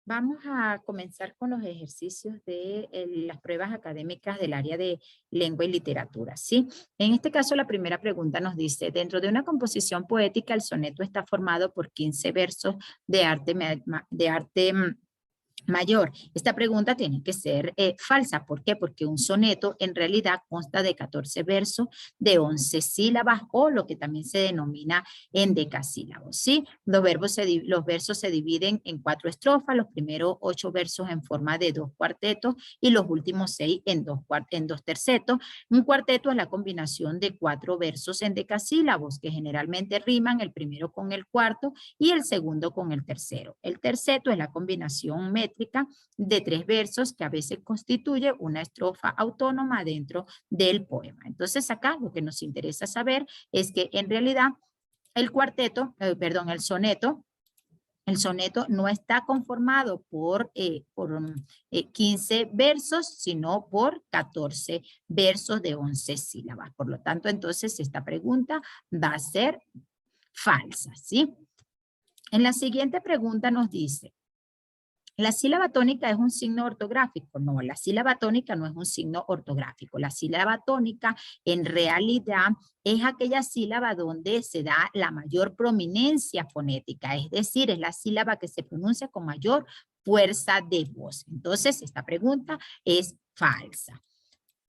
Vamos a comenzar con los ejercicios de las pruebas académicas del área de lengua y literatura, ¿sí? En este caso, la primera pregunta nos dice, dentro de una composición poética, el soneto está formado por 15 versos de arte mayor. Esta pregunta tiene que ser falsa. ¿Por qué? Porque un soneto en realidad consta de 14 versos de 11 sílabas o lo que también se denomina endecasílabos, ¿sí? Los versos se dividen en 4 estrofas, los primeros 8 versos en forma de 2 cuartetos y los últimos 6 en dos tercetos. Un cuarteto es la combinación de 4 versos endecasílabos que generalmente riman el primero con el cuarto y el segundo con el tercero. El terceto es la combinación métrica de 3 versos que a veces constituye una estrofa autónoma dentro del poema. Entonces acá lo que nos interesa saber es que en realidad el soneto no está conformado por 15 versos, sino por 14 versos de 11 sílabas. Por lo tanto, entonces esta pregunta va a ser falsa, ¿sí? En la siguiente pregunta nos dice, ¿la sílaba tónica es un signo ortográfico? No, la sílaba tónica no es un signo ortográfico. La sílaba tónica en realidad es aquella sílaba donde se da la mayor prominencia fonética, es decir, es la sílaba que se pronuncia con mayor fuerza de voz. Entonces, esta pregunta es falsa.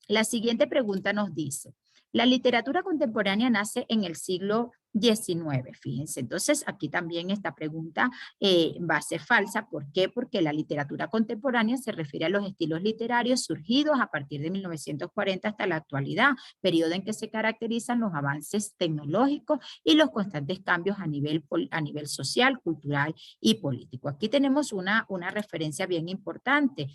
La siguiente pregunta nos dice, la literatura contemporánea nace en el siglo XIX, fíjense. Entonces, aquí también esta pregunta va a ser falsa. ¿Por qué? Porque la literatura contemporánea se refiere a los estilos literarios surgidos a partir de 1940 hasta la actualidad, periodo en que se caracterizan los avances tecnológicos y los constantes cambios a nivel social, cultural y político. Aquí tenemos una referencia bien importante.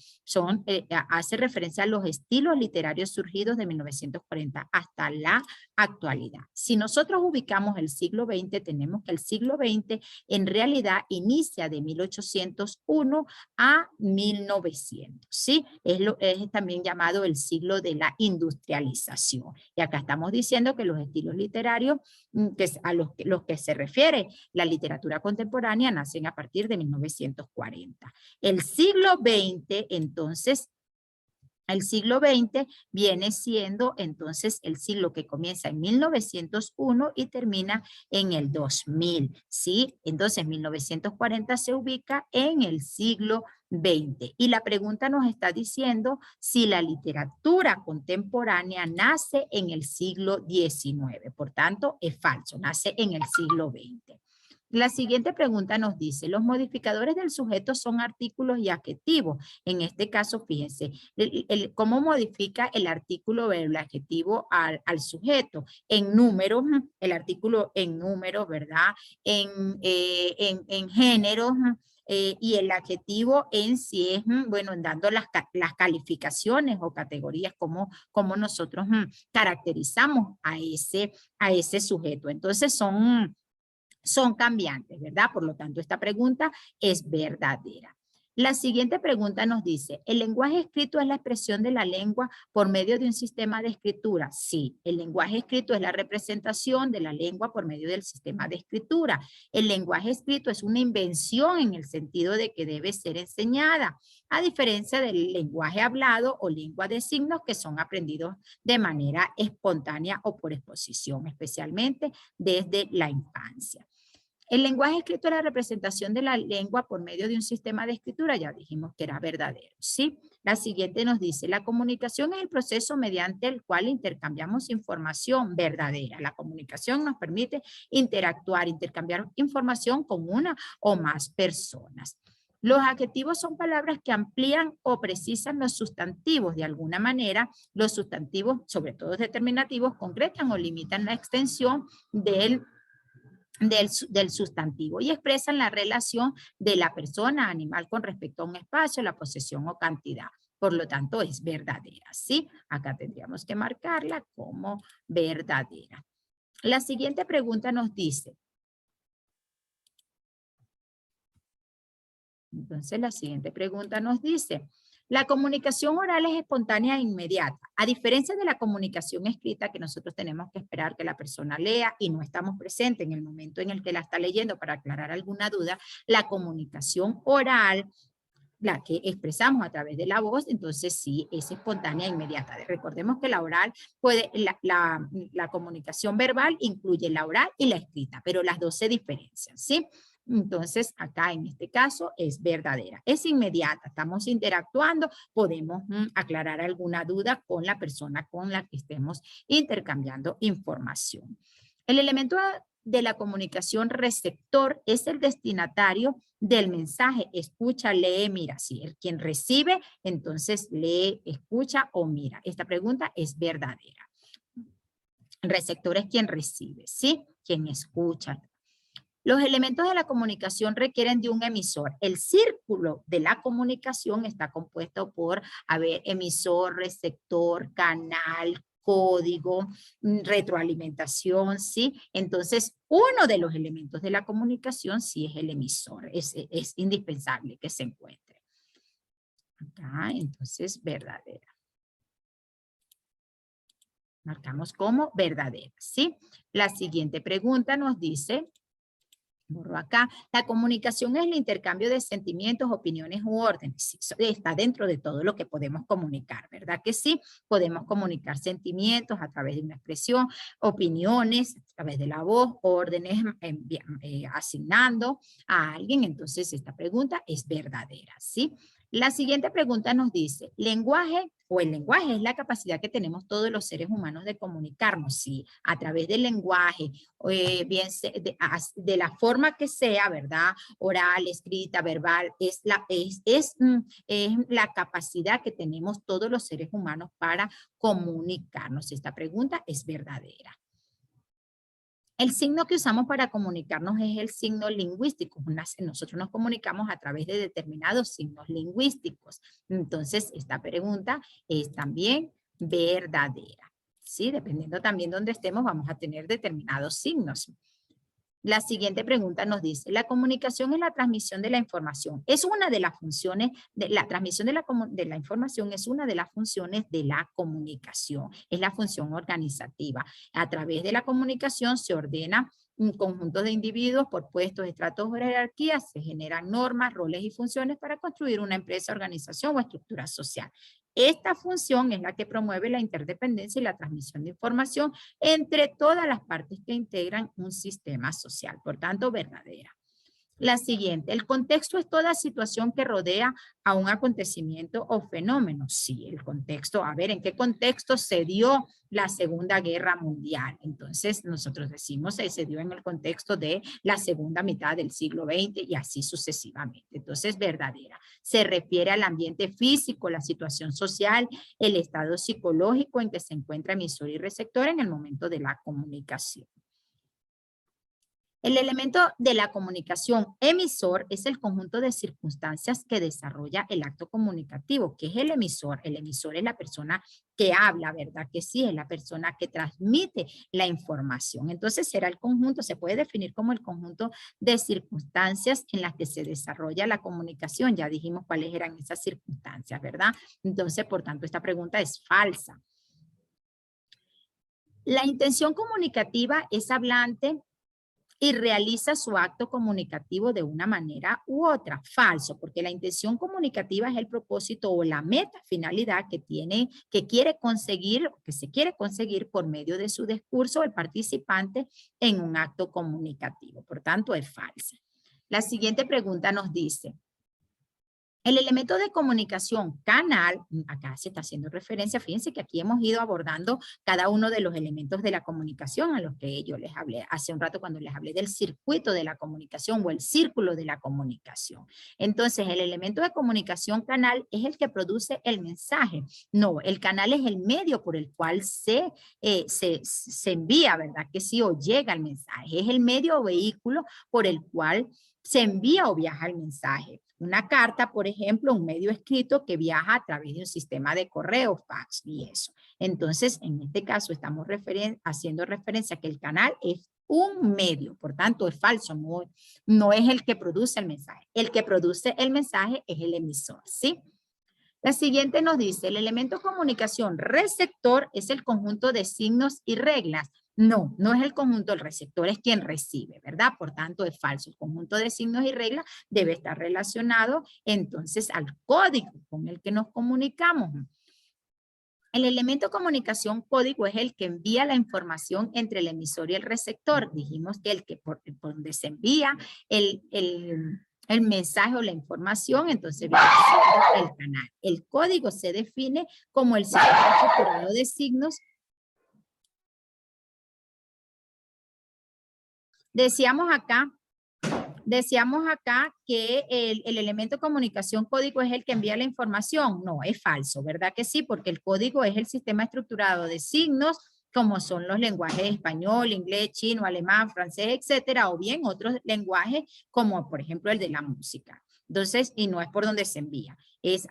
Hace referencia a los estilos literarios surgidos de 1940 hasta la actualidad. Si nosotros ubicamos el siglo XX, tenemos que el siglo XX en realidad inicia de 1801 a 1900, ¿sí? Es también llamado el siglo de la industrialización. Y acá estamos diciendo que los estilos literarios los que se refiere la literatura contemporánea nacen a partir de 1940. El siglo XX, entonces, el siglo XX viene siendo entonces el siglo que comienza en 1901 y termina en el 2000, ¿sí? Entonces 1940 se ubica en el siglo XX. Y la pregunta nos está diciendo si la literatura contemporánea nace en el siglo XIX. Por tanto, es falso, nace en el siglo XX. La siguiente pregunta nos dice, los modificadores del sujeto son artículos y adjetivos. En este caso, fíjense, cómo modifica el artículo o el adjetivo al sujeto. En números, el artículo en números, ¿verdad? En géneros, y el adjetivo en sí es, bueno, dando las calificaciones o categorías, como nosotros caracterizamos a ese sujeto. Entonces son cambiantes, ¿verdad? Por lo tanto, esta pregunta es verdadera. La siguiente pregunta nos dice, ¿el lenguaje escrito es la expresión de la lengua por medio de un sistema de escritura? Sí, el lenguaje escrito es la representación de la lengua por medio del sistema de escritura. El lenguaje escrito es una invención en el sentido de que debe ser enseñada, a diferencia del lenguaje hablado o lengua de signos que son aprendidos de manera espontánea o por exposición, especialmente desde la infancia. El lenguaje escrito es la representación de la lengua por medio de un sistema de escritura, ya dijimos que era verdadero, ¿sí? La siguiente nos dice, la comunicación es el proceso mediante el cual intercambiamos información verdadera. La comunicación nos permite interactuar, intercambiar información con una o más personas. Los adjetivos son palabras que amplían o precisan los sustantivos. De alguna manera, los sustantivos, sobre todo determinativos, concretan o limitan la extensión del sustantivo y expresan la relación de la persona, animal con respecto a un espacio, la posesión o cantidad. Por lo tanto, es verdadera, ¿sí? Acá tendríamos que marcarla como verdadera. La siguiente pregunta nos dice, entonces la siguiente pregunta nos dice, la comunicación oral es espontánea e inmediata. A diferencia de la comunicación escrita que nosotros tenemos que esperar que la persona lea y no estamos presentes en el momento en el que la está leyendo para aclarar alguna duda, la comunicación oral la que expresamos a través de la voz, entonces sí, es espontánea e inmediata. Recordemos que la oral la comunicación verbal incluye la oral y la escrita, pero las dos se diferencian, ¿sí? Entonces, acá en este caso es verdadera. Es inmediata, estamos interactuando, podemos aclarar alguna duda con la persona con la que estemos intercambiando información. El elemento de la comunicación receptor es el destinatario del mensaje. Escucha, lee, mira. Si el quien recibe, entonces lee, escucha o mira. Esta pregunta es verdadera. El receptor es quien recibe, ¿sí? Quien escucha. Los elementos de la comunicación requieren de un emisor. El círculo de la comunicación está compuesto por, emisor, receptor, canal, código, retroalimentación, ¿sí? Entonces, uno de los elementos de la comunicación sí es el emisor. Es indispensable que se encuentre. Acá, entonces, verdadera. Marcamos como verdadera, ¿sí? La siguiente pregunta nos dice... Borro acá. La comunicación es el intercambio de sentimientos, opiniones u órdenes. Sí, está dentro de todo lo que podemos comunicar, ¿verdad que sí? Podemos comunicar sentimientos a través de una expresión, opiniones a través de la voz, órdenes asignando a alguien. Entonces, esta pregunta es verdadera, ¿sí? La siguiente pregunta nos dice, lenguaje o el lenguaje es la capacidad que tenemos todos los seres humanos de comunicarnos, sí, a través del lenguaje, bien de la forma que sea, ¿verdad? Oral, escrita, verbal, es la capacidad que tenemos todos los seres humanos para comunicarnos. Esta pregunta es verdadera. El signo que usamos para comunicarnos es el signo lingüístico. Nosotros nos comunicamos a través de determinados signos lingüísticos. Entonces, esta pregunta es también verdadera. ¿Sí? Dependiendo también de donde estemos, vamos a tener determinados signos. La siguiente pregunta nos dice, la comunicación es la transmisión de la información. Es una de las funciones, la transmisión de la información es una de las funciones de la comunicación. Es la función organizativa. A través de la comunicación se ordena un conjunto de individuos por puestos, estratos o jerarquías, se generan normas, roles y funciones para construir una empresa, organización o estructura social. Esta función es la que promueve la interdependencia y la transmisión de información entre todas las partes que integran un sistema social. Por tanto, verdadera. La siguiente, el contexto es toda situación que rodea a un acontecimiento o fenómeno. Sí, el contexto, ¿en qué contexto se dio la Segunda Guerra Mundial? Entonces, nosotros decimos que se dio en el contexto de la segunda mitad del siglo XX y así sucesivamente. Entonces, verdadera. Se refiere al ambiente físico, la situación social, el estado psicológico en que se encuentra emisor y receptor en el momento de la comunicación. El elemento de la comunicación emisor es el conjunto de circunstancias que desarrolla el acto comunicativo. ¿Qué es el emisor? El emisor es la persona que habla, ¿verdad? Que sí, es la persona que transmite la información. Entonces será el conjunto, se puede definir como el conjunto de circunstancias en las que se desarrolla la comunicación. Ya dijimos cuáles eran esas circunstancias, ¿verdad? Entonces, por tanto, esta pregunta es falsa. La intención comunicativa es hablante y realiza su acto comunicativo de una manera u otra. Falso, porque la intención comunicativa es el propósito o la meta, finalidad que quiere conseguir, que se quiere conseguir por medio de su discurso el participante en un acto comunicativo. Por tanto, es falsa. La siguiente pregunta nos dice, el elemento de comunicación canal, acá se está haciendo referencia, fíjense que aquí hemos ido abordando cada uno de los elementos de la comunicación a los que yo les hablé hace un rato cuando les hablé del circuito de la comunicación o el círculo de la comunicación. Entonces, el elemento de comunicación canal es el que produce el mensaje. No, el canal es el medio por el cual se envía, ¿verdad? Que sí, o llega el mensaje. Es el medio o vehículo por el cual se envía o viaja el mensaje. Una carta, por ejemplo, un medio escrito que viaja a través de un sistema de correo, fax y eso. Entonces, en este caso, estamos haciendo referencia a que el canal es un medio, por tanto, es falso, no es el que produce el mensaje. El que produce el mensaje es el emisor, ¿sí? La siguiente nos dice, el elemento comunicación receptor es el conjunto de signos y reglas No, no es el conjunto, el receptor es quien recibe, ¿verdad? Por tanto, es falso. El conjunto de signos y reglas debe estar relacionado entonces al código con el que nos comunicamos. El elemento comunicación código es el que envía la información entre el emisor y el receptor. Dijimos que el que por donde se envía el mensaje o la información, entonces viene siendo el canal. El código se define como el sistema estructurado de signos. Decíamos acá que el elemento de comunicación código es el que envía la información. No, es falso, ¿verdad que sí? Porque el código es el sistema estructurado de signos, como son los lenguajes español, inglés, chino, alemán, francés, etcétera, o bien otros lenguajes como por ejemplo el de la música. Entonces, y no es por donde se envía, es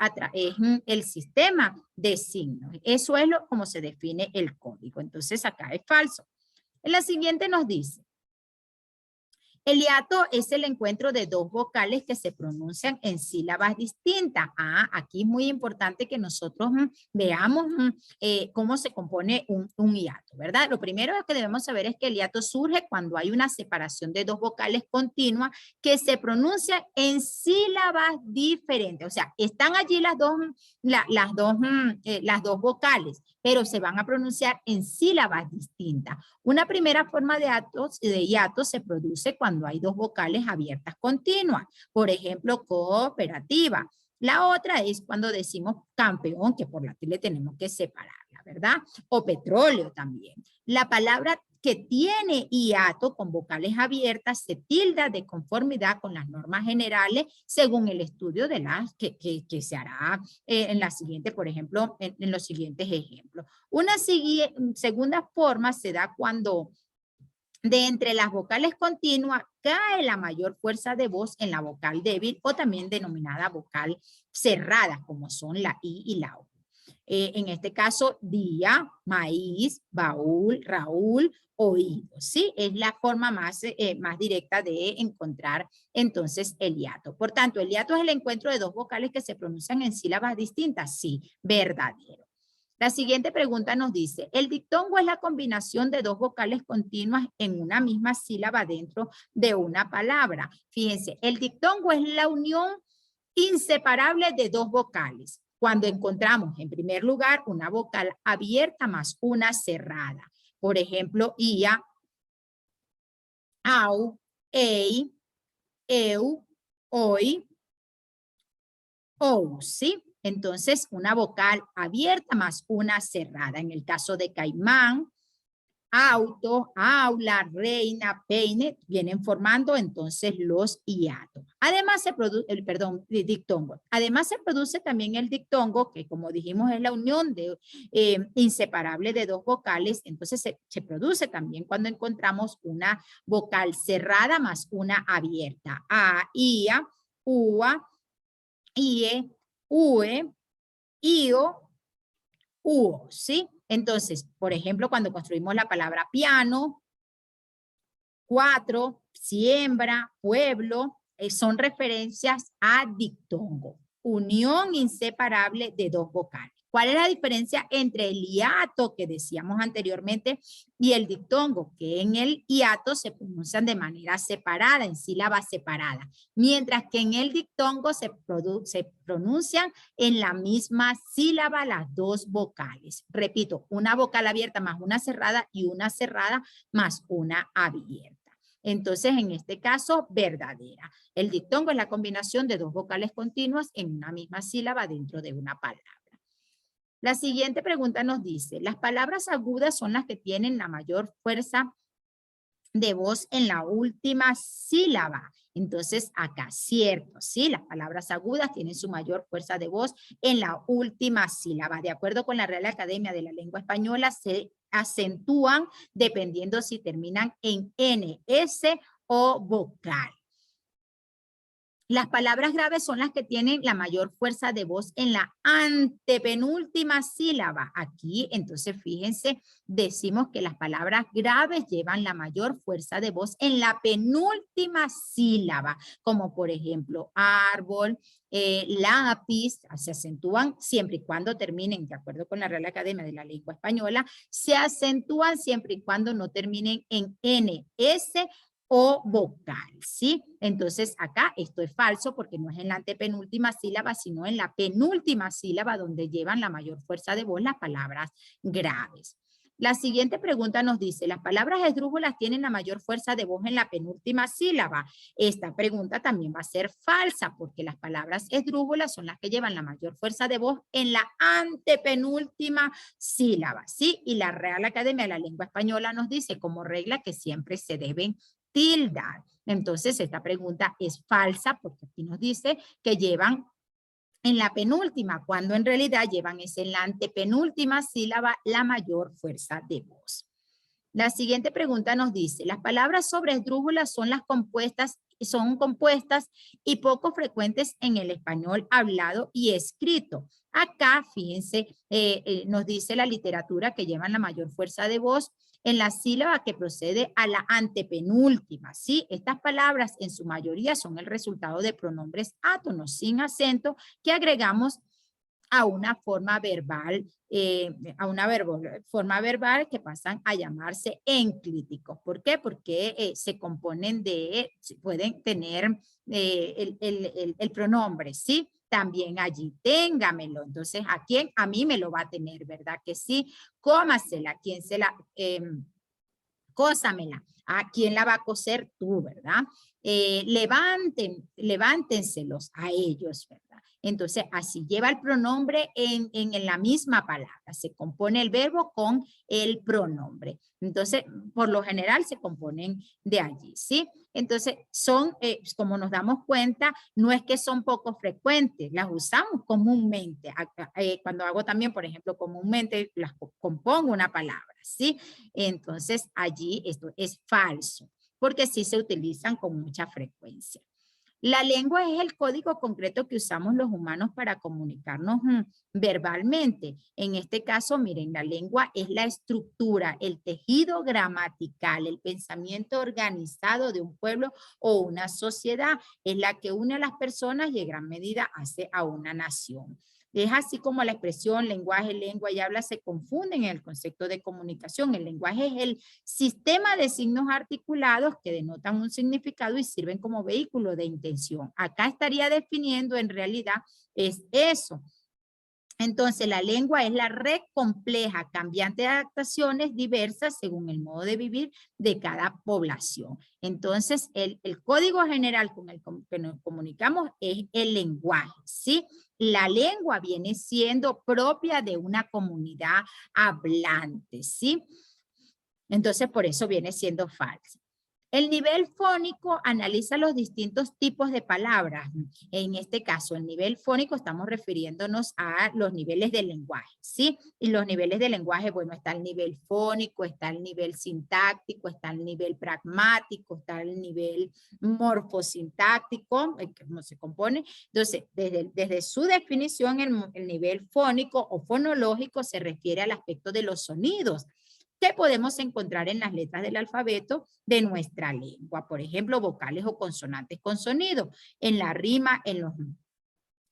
el sistema de signos. Eso es como se define el código. Entonces, acá es falso. En la siguiente nos dice, el hiato es el encuentro de dos vocales que se pronuncian en sílabas distintas. Aquí es muy importante que nosotros veamos cómo se compone un hiato, ¿verdad? Lo primero que debemos saber es que el hiato surge cuando hay una separación de dos vocales continuas que se pronuncian en sílabas diferentes. O sea, están allí las dos vocales, pero se van a pronunciar en sílabas distintas. Una primera forma de hiato se produce cuando hay dos vocales abiertas continuas. Por ejemplo, cooperativa. La otra es cuando decimos campeón, que por la tilde tenemos que separarla, ¿verdad? O petróleo también. La palabra que tiene hiato con vocales abiertas se tilda de conformidad con las normas generales según el estudio de las que se hará en la siguiente, por ejemplo, en los siguientes ejemplos. Una segunda forma se da cuando de entre las vocales continuas cae la mayor fuerza de voz en la vocal débil o también denominada vocal cerrada, como son la I y la O. En este caso, día, maíz, baúl, Raúl, oído, ¿sí? Es la forma más directa de encontrar entonces el hiato. Por tanto, el hiato es el encuentro de dos vocales que se pronuncian en sílabas distintas. Sí, verdadero. La siguiente pregunta nos dice, ¿el dictongo es la combinación de dos vocales continuas en una misma sílaba dentro de una palabra? Fíjense, el dictongo es la unión inseparable de dos vocales. Cuando encontramos, en primer lugar, una vocal abierta más una cerrada. Por ejemplo, ia, au, ei, eu, oi, ou, ¿sí? Entonces, una vocal abierta más una cerrada. En el caso de caimán, auto, aula, reina, peine, vienen formando entonces los hiatos. Además se produce, dictongo. Además se produce también el dictongo, que como dijimos es la unión de, inseparable de dos vocales, entonces se produce también cuando encontramos una vocal cerrada más una abierta. A, ia, ua, ie, ue, io, uo, ¿sí? Entonces, por ejemplo, cuando construimos la palabra piano, 4, siembra, pueblo, son referencias a dictongo, unión inseparable de dos vocales. ¿Cuál es la diferencia entre el hiato que decíamos anteriormente y el dictongo? Que en el hiato se pronuncian de manera separada, en sílabas separadas, mientras que en el dictongo se pronuncian en la misma sílaba las dos vocales. Repito, una vocal abierta más una cerrada y una cerrada más una abierta. Entonces, en este caso, verdadera. El dictongo es la combinación de dos vocales continuas en una misma sílaba dentro de una palabra. La siguiente pregunta nos dice, las palabras agudas son las que tienen la mayor fuerza de voz en la última sílaba. Entonces, acá, cierto, sí, las palabras agudas tienen su mayor fuerza de voz en la última sílaba. De acuerdo con la Real Academia de la Lengua Española, se acentúan dependiendo si terminan en N, S o vocal. Las palabras graves son las que tienen la mayor fuerza de voz en la antepenúltima sílaba. Aquí, entonces, fíjense, decimos que las palabras graves llevan la mayor fuerza de voz en la penúltima sílaba, como por ejemplo, árbol, lápiz, se acentúan siempre y cuando terminen, de acuerdo con la Real Academia de la Lengua Española, se acentúan siempre y cuando no terminen en N, S o vocal, ¿sí? Entonces acá esto es falso porque no es en la antepenúltima sílaba, sino en la penúltima sílaba donde llevan la mayor fuerza de voz las palabras graves. La siguiente pregunta nos dice, ¿las palabras esdrújulas tienen la mayor fuerza de voz en la penúltima sílaba? Esta pregunta también va a ser falsa porque las palabras esdrújulas son las que llevan la mayor fuerza de voz en la antepenúltima sílaba, ¿sí? Y la Real Academia de la Lengua Española nos dice como regla que siempre se deben tildar. Entonces, esta pregunta es falsa porque aquí nos dice que llevan en la penúltima, cuando en realidad llevan es en la antepenúltima sílaba la mayor fuerza de voz. La siguiente pregunta nos dice, las palabras sobre esdrújulas son compuestas y poco frecuentes en el español hablado y escrito. Acá, fíjense, nos dice la literatura que llevan la mayor fuerza de voz en la sílaba que procede a la antepenúltima, ¿sí? Estas palabras en su mayoría son el resultado de pronombres átonos sin acento que agregamos a una forma verbal, que pasan a llamarse enclíticos. ¿Por qué? Porque se componen pueden tener el pronombre, ¿sí? También allí, téngamelo. Entonces, ¿a quién? A mí me lo va a tener, ¿verdad? Que sí. Cómasela, ¿quién se la... cósamela. ¿A quién la va a coser? Tú, ¿verdad? Levántenselos a ellos, ¿verdad? Entonces, así lleva el pronombre en la misma palabra. Se compone el verbo con el pronombre. Entonces, por lo general se componen de allí, ¿sí? Entonces, como nos damos cuenta, no es que son poco frecuentes, las usamos comúnmente. Cuando hago también, por ejemplo, comúnmente, las compongo una palabra, ¿sí? Entonces, allí esto es falso, porque sí se utilizan con mucha frecuencia. La lengua es el código concreto que usamos los humanos para comunicarnos verbalmente. En este caso, miren, la lengua es la estructura, el tejido gramatical, el pensamiento organizado de un pueblo o una sociedad. Es la que une a las personas y en gran medida hace a una nación. Es así como la expresión lenguaje, lengua y habla se confunden en el concepto de comunicación. El lenguaje es el sistema de signos articulados que denotan un significado y sirven como vehículo de intención. Acá estaría definiendo en realidad es eso. Entonces, la lengua es la red compleja, cambiante de adaptaciones diversas según el modo de vivir de cada población. Entonces, el código general con el que nos comunicamos es el lenguaje, ¿sí? La lengua viene siendo propia de una comunidad hablante, ¿sí? Entonces, por eso viene siendo falsa. El nivel fónico analiza los distintos tipos de palabras. En este caso, el nivel fónico estamos refiriéndonos a los niveles del lenguaje, ¿sí? Y los niveles del lenguaje, bueno, está el nivel fónico, está el nivel sintáctico, está el nivel pragmático, está el nivel morfosintáctico, cómo se compone. Entonces, desde su definición, el nivel fónico o fonológico se refiere al aspecto de los sonidos que podemos encontrar en las letras del alfabeto de nuestra lengua. Por ejemplo, vocales o consonantes con sonido, en la rima,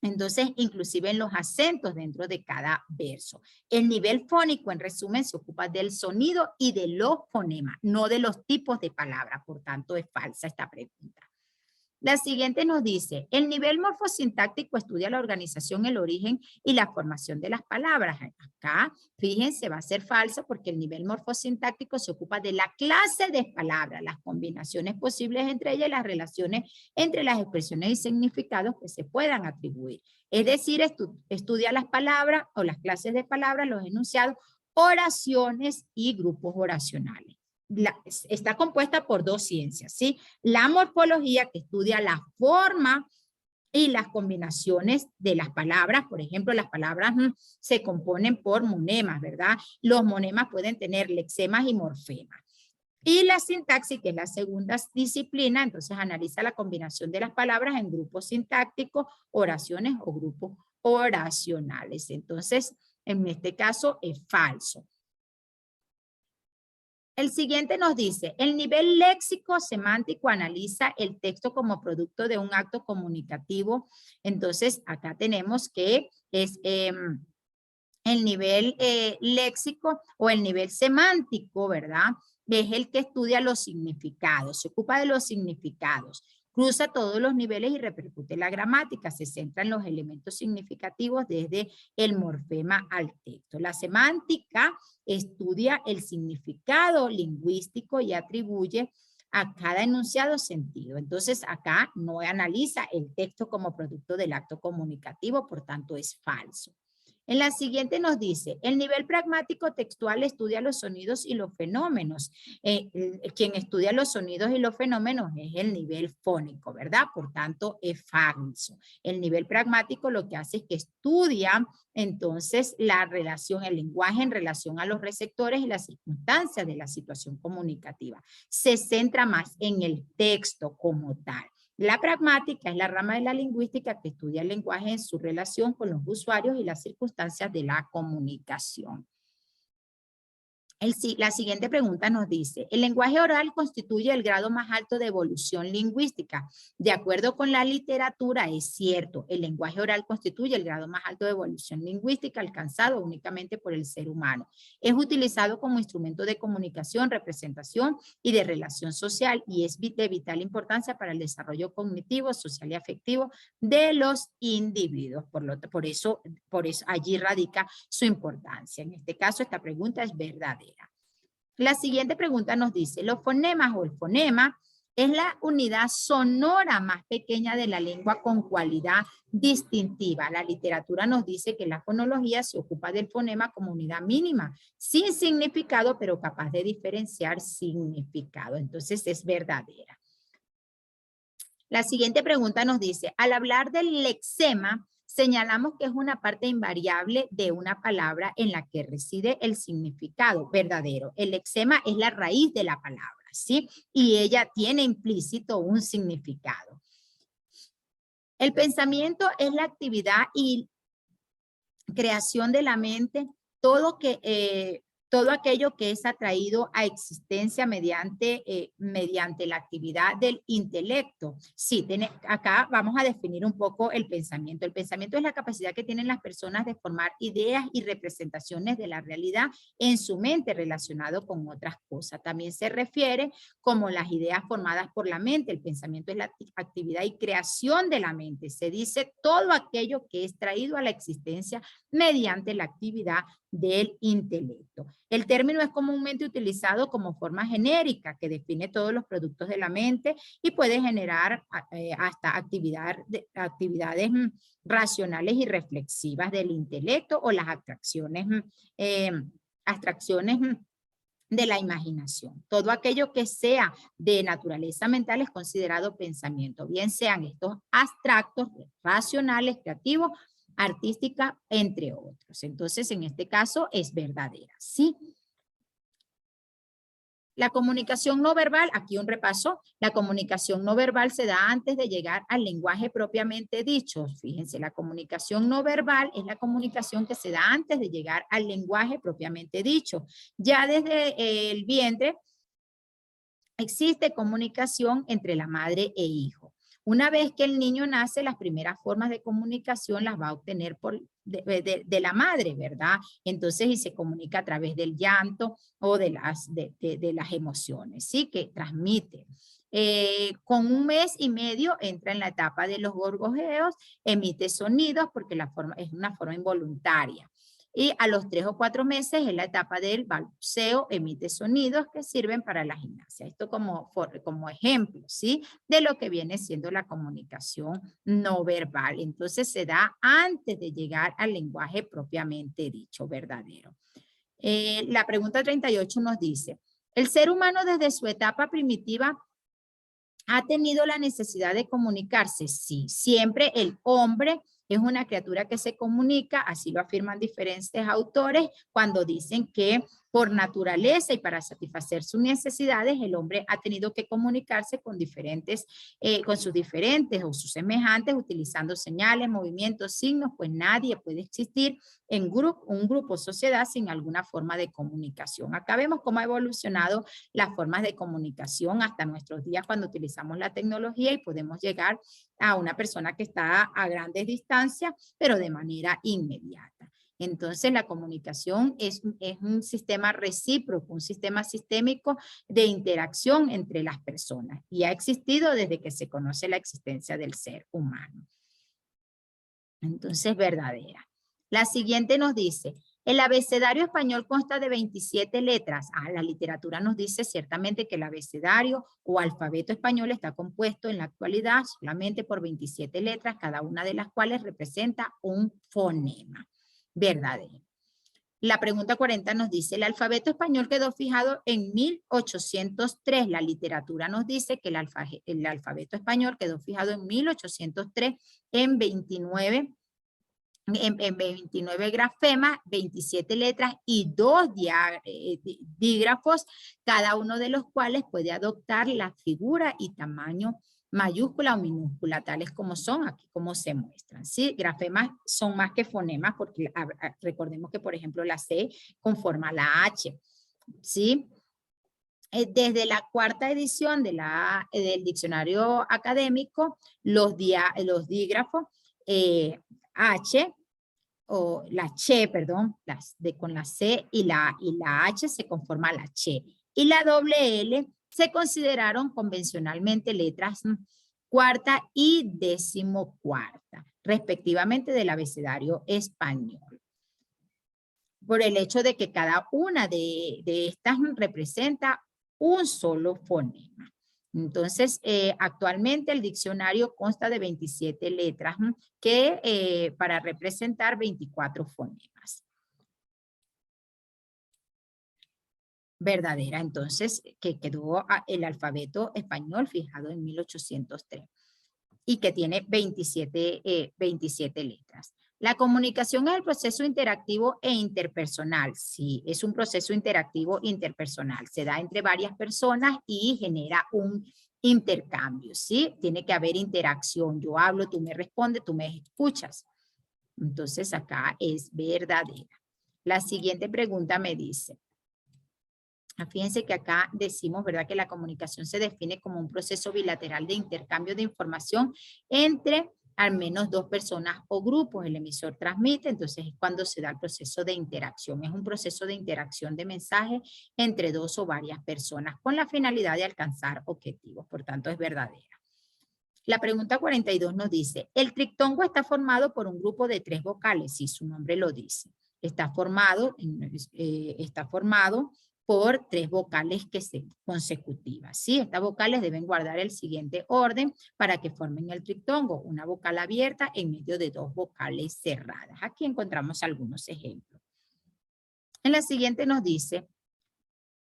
entonces, inclusive en los acentos dentro de cada verso. El nivel fónico, en resumen, se ocupa del sonido y de los fonemas, no de los tipos de palabras. Por tanto, es falsa esta pregunta. La siguiente nos dice, el nivel morfosintáctico estudia la organización, el origen y la formación de las palabras. Acá, fíjense, va a ser falso porque el nivel morfosintáctico se ocupa de la clase de palabras, las combinaciones posibles entre ellas y las relaciones entre las expresiones y significados que se puedan atribuir. Es decir, estudia las palabras o las clases de palabras, los enunciados, oraciones y grupos oracionales. Está compuesta por dos ciencias, ¿sí? La morfología, que estudia la forma y las combinaciones de las palabras. Por ejemplo, las palabras se componen por monemas, ¿verdad? Los monemas pueden tener lexemas y morfemas. Y la sintaxis, que es la segunda disciplina, entonces analiza la combinación de las palabras en grupos sintácticos, oraciones o grupos oracionales. Entonces, en este caso es falso. El siguiente nos dice, el nivel léxico semántico analiza el texto como producto de un acto comunicativo. Entonces, acá tenemos que es el nivel léxico o el nivel semántico, ¿verdad? Es el que estudia los significados, se ocupa de los significados, cruza todos los niveles y repercute en la gramática, se centra en los elementos significativos desde el morfema al texto. La semántica estudia el significado lingüístico y atribuye a cada enunciado sentido. Entonces, acá no analiza el texto como producto del acto comunicativo, por tanto es falso. En la siguiente nos dice, el nivel pragmático textual estudia los sonidos y los fenómenos. Quien estudia los sonidos y los fenómenos es el nivel fónico, ¿verdad? Por tanto, es falso. El nivel pragmático lo que hace es que estudia entonces la relación, el lenguaje en relación a los receptores y las circunstancias de la situación comunicativa. Se centra más en el texto como tal. La pragmática es la rama de la lingüística que estudia el lenguaje en su relación con los usuarios y las circunstancias de la comunicación. La siguiente pregunta nos dice, el lenguaje oral constituye el grado más alto de evolución lingüística. De acuerdo con la literatura, es cierto, el lenguaje oral constituye el grado más alto de evolución lingüística alcanzado únicamente por el ser humano. Es utilizado como instrumento de comunicación, representación y de relación social y es de vital importancia para el desarrollo cognitivo, social y afectivo de los individuos. Por eso allí radica su importancia. En este caso, esta pregunta es verdadera. La siguiente pregunta nos dice, los fonemas o el fonema es la unidad sonora más pequeña de la lengua con cualidad distintiva. La literatura nos dice que la fonología se ocupa del fonema como unidad mínima, sin significado, pero capaz de diferenciar significado. Entonces es verdadera. La siguiente pregunta nos dice, al hablar del lexema, señalamos que es una parte invariable de una palabra en la que reside el significado verdadero. El lexema es la raíz de la palabra, ¿sí? Y ella tiene implícito un significado. El pensamiento es la actividad y creación de la mente, todo aquello que es atraído a existencia mediante la actividad del intelecto. Sí, acá vamos a definir un poco el pensamiento. El pensamiento es la capacidad que tienen las personas de formar ideas y representaciones de la realidad en su mente relacionado con otras cosas. También se refiere como las ideas formadas por la mente. El pensamiento es la actividad y creación de la mente. Se dice todo aquello que es traído a la existencia mediante la actividad del intelecto. El término es comúnmente utilizado como forma genérica que define todos los productos de la mente y puede generar hasta actividades racionales y reflexivas del intelecto o las abstracciones de la imaginación. Todo aquello que sea de naturaleza mental es considerado pensamiento, bien sean estos abstractos, racionales, creativos, artística, entre otros. Entonces, en este caso es verdadera, ¿sí? La comunicación no verbal, aquí un repaso, la comunicación no verbal se da antes de llegar al lenguaje propiamente dicho. Fíjense, la comunicación no verbal es la comunicación que se da antes de llegar al lenguaje propiamente dicho. Ya desde el vientre existe comunicación entre la madre e hijo. Una vez que el niño nace, las primeras formas de comunicación las va a obtener de la madre, ¿verdad? Entonces, y se comunica a través del llanto o de las emociones, ¿sí? Que transmite. Con 1 mes y medio entra en la etapa de los gorgojeos, emite sonidos porque es una forma involuntaria. Y a los 3 o 4 meses es la etapa del balbuceo, emite sonidos que sirven para la gimnasia. Esto como ejemplo, ¿sí? De lo que viene siendo la comunicación no verbal. Entonces se da antes de llegar al lenguaje propiamente dicho, verdadero. La pregunta 38 nos dice, ¿el ser humano desde su etapa primitiva ha tenido la necesidad de comunicarse? Sí, siempre el hombre Es una criatura que se comunica, así lo afirman diferentes autores, cuando dicen que por naturaleza y para satisfacer sus necesidades, el hombre ha tenido que comunicarse con con sus diferentes o sus semejantes, utilizando señales, movimientos, signos, pues nadie puede existir en un grupo o sociedad sin alguna forma de comunicación. Acá vemos cómo ha evolucionado las formas de comunicación hasta nuestros días cuando utilizamos la tecnología y podemos llegar a una persona que está a grandes distancias, pero de manera inmediata. Entonces, la comunicación es un sistema recíproco, un sistema sistémico de interacción entre las personas y ha existido desde que se conoce la existencia del ser humano. Entonces, verdadera. La siguiente nos dice, el abecedario español consta de 27 letras. La literatura nos dice ciertamente que el abecedario o alfabeto español está compuesto en la actualidad solamente por 27 letras, cada una de las cuales representa un fonema. Verdadero. La pregunta 40 nos dice, el alfabeto español quedó fijado en 1803. La literatura nos dice que el alfabeto español quedó fijado en 1803 en 29 grafemas, 27 letras y 2 dígrafos, cada uno de los cuales puede adoptar la figura y tamaño mayúscula o minúscula, tales como son, aquí como se muestran, ¿sí? Grafemas son más que fonemas, porque recordemos que, por ejemplo, la C conforma la H, ¿sí? Desde la 4ª edición del diccionario académico, los dígrafos H, o la che, perdón, con la C y la H se conforma la che. Y la doble L se consideraron convencionalmente letras 4ª y 14ª, respectivamente del abecedario español. Por el hecho de que cada una de estas representa un solo fonema. Entonces, actualmente el diccionario consta de 27 letras que para representar 24 fonemas. Verdadera, entonces, que quedó el alfabeto español fijado en 1803 y que tiene 27 letras. La comunicación es el proceso interactivo e interpersonal. Sí, es un proceso interactivo interpersonal. Se da entre varias personas y genera un intercambio, ¿sí? Tiene que haber interacción. Yo hablo, tú me respondes, tú me escuchas. Entonces, acá es verdadera. La siguiente pregunta me dice, fíjense que acá decimos, ¿verdad?, que la comunicación se define como un proceso bilateral de intercambio de información entre al menos 2 personas o grupos. El emisor transmite, entonces es cuando se da el proceso de interacción. Es un proceso de interacción de mensajes entre 2 o varias personas con la finalidad de alcanzar objetivos. Por tanto, es verdadera. La pregunta 42 nos dice, el trictongo está formado por un grupo de 3 vocales. Sí, su nombre lo dice. Está formado por 3 vocales consecutivas, ¿sí? Estas vocales deben guardar el siguiente orden para que formen el trictongo. Una vocal abierta en medio de 2 vocales cerradas. Aquí encontramos algunos ejemplos. En la siguiente nos dice,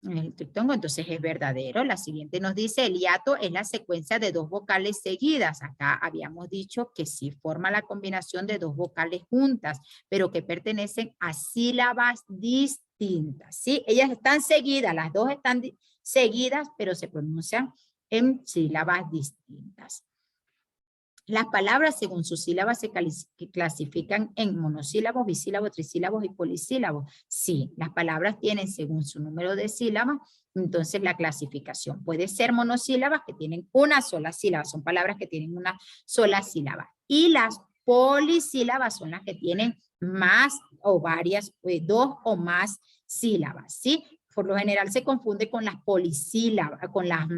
en el trictongo, entonces es verdadero. La siguiente nos dice, el hiato es la secuencia de 2 vocales seguidas. Acá habíamos dicho que sí forma la combinación de 2 vocales juntas, pero que pertenecen a sílabas distintas, ¿sí? Ellas están seguidas, las 2 están seguidas, pero se pronuncian en sílabas distintas. Las palabras según sus sílabas se clasifican en monosílabos, bisílabos, trisílabos y polisílabos. Sí, las palabras tienen según su número de sílabas, entonces la clasificación puede ser monosílabas que tienen una sola sílaba, son palabras que tienen una sola sílaba. Y las polisílabas son las que tienen más o varias, 2 o más sílabas, ¿sí? Por lo general se confunde con las polisílabas, con las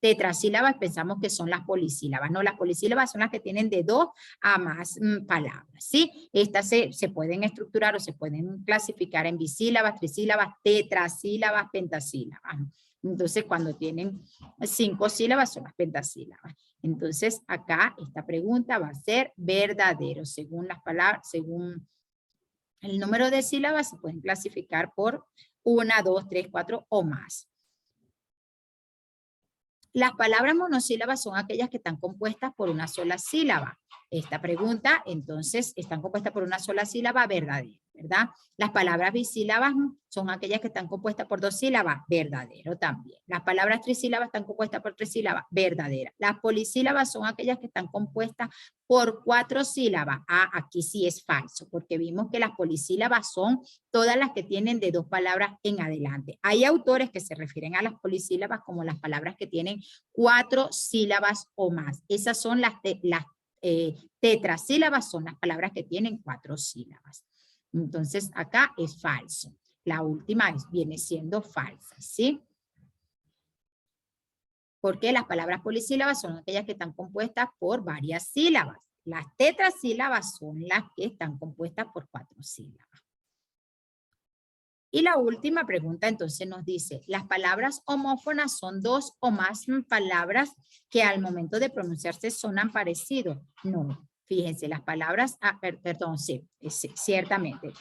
tetrasílabas pensamos que son las polisílabas. No, las polisílabas son las que tienen de 2 a más palabras, ¿sí? Estas se pueden estructurar o se pueden clasificar en bisílabas, trisílabas, tetrasílabas, pentasílabas. Entonces, cuando tienen 5 sílabas son las pentasílabas. Entonces, acá esta pregunta va a ser verdadero. Según las palabras, según el número de sílabas, se pueden clasificar por 1, 2, 3, 4 o más. Las palabras monosílabas son aquellas que están compuestas por una sola sílaba. esta pregunta, entonces, están compuestas por una sola sílaba, verdadero, ¿verdad? Las palabras bisílabas son aquellas que están compuestas por 2 sílabas, verdadero también. Las palabras trisílabas están compuestas por 3 sílabas, verdadera. Las polisílabas son aquellas que están compuestas por 4 sílabas. Ah, aquí sí es falso, porque vimos que las polisílabas son todas las que tienen de 2 palabras en adelante. Hay autores que se refieren a las polisílabas como las palabras que tienen 4 sílabas o más. Esas son las tetrasílabas, son las palabras que tienen 4 sílabas. Entonces, acá es falso. La última viene siendo falsa, ¿sí? Porque las palabras polisílabas son aquellas que están compuestas por varias sílabas. Las tetrasílabas son las que están compuestas por 4 sílabas. Y la última pregunta entonces nos dice, las palabras homófonas son 2 o más palabras que al momento de pronunciarse sonan parecidos. No, fíjense, las palabras, perdón, sí, ciertamente.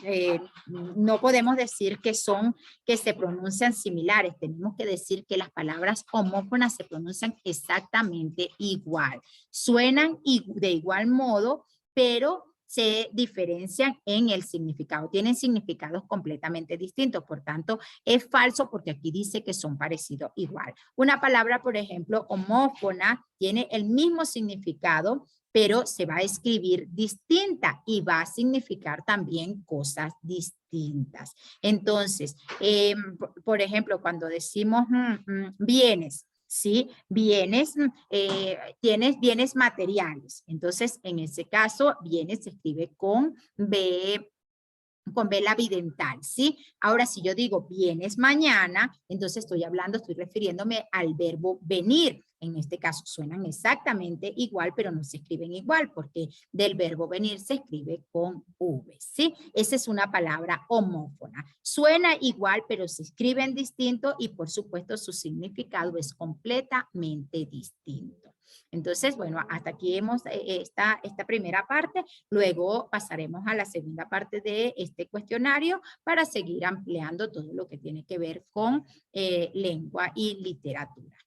No podemos decir que se pronuncian similares, tenemos que decir que las palabras homófonas se pronuncian exactamente igual. Suenan de igual modo, pero se diferencian en el significado, tienen significados completamente distintos, por tanto es falso porque aquí dice que son parecidos igual. Una palabra, por ejemplo, homófona, tiene el mismo significado, pero se va a escribir distinta y va a significar también cosas distintas. Entonces, por ejemplo, cuando decimos bienes, ¿sí? Bienes, tienes bienes materiales. Entonces, en ese caso, bienes se escribe con B labidental, ¿sí? Ahora, si yo digo vienes mañana, entonces estoy refiriéndome al verbo venir. En este caso suenan exactamente igual, pero no se escriben igual, porque del verbo venir se escribe con V, ¿sí? Esa es una palabra homófona. Suena igual, pero se escriben distinto y, por supuesto, su significado es completamente distinto. Entonces, bueno, hasta aquí hemos esta primera parte. Luego pasaremos a la segunda parte de este cuestionario para seguir ampliando todo lo que tiene que ver con lengua y literatura.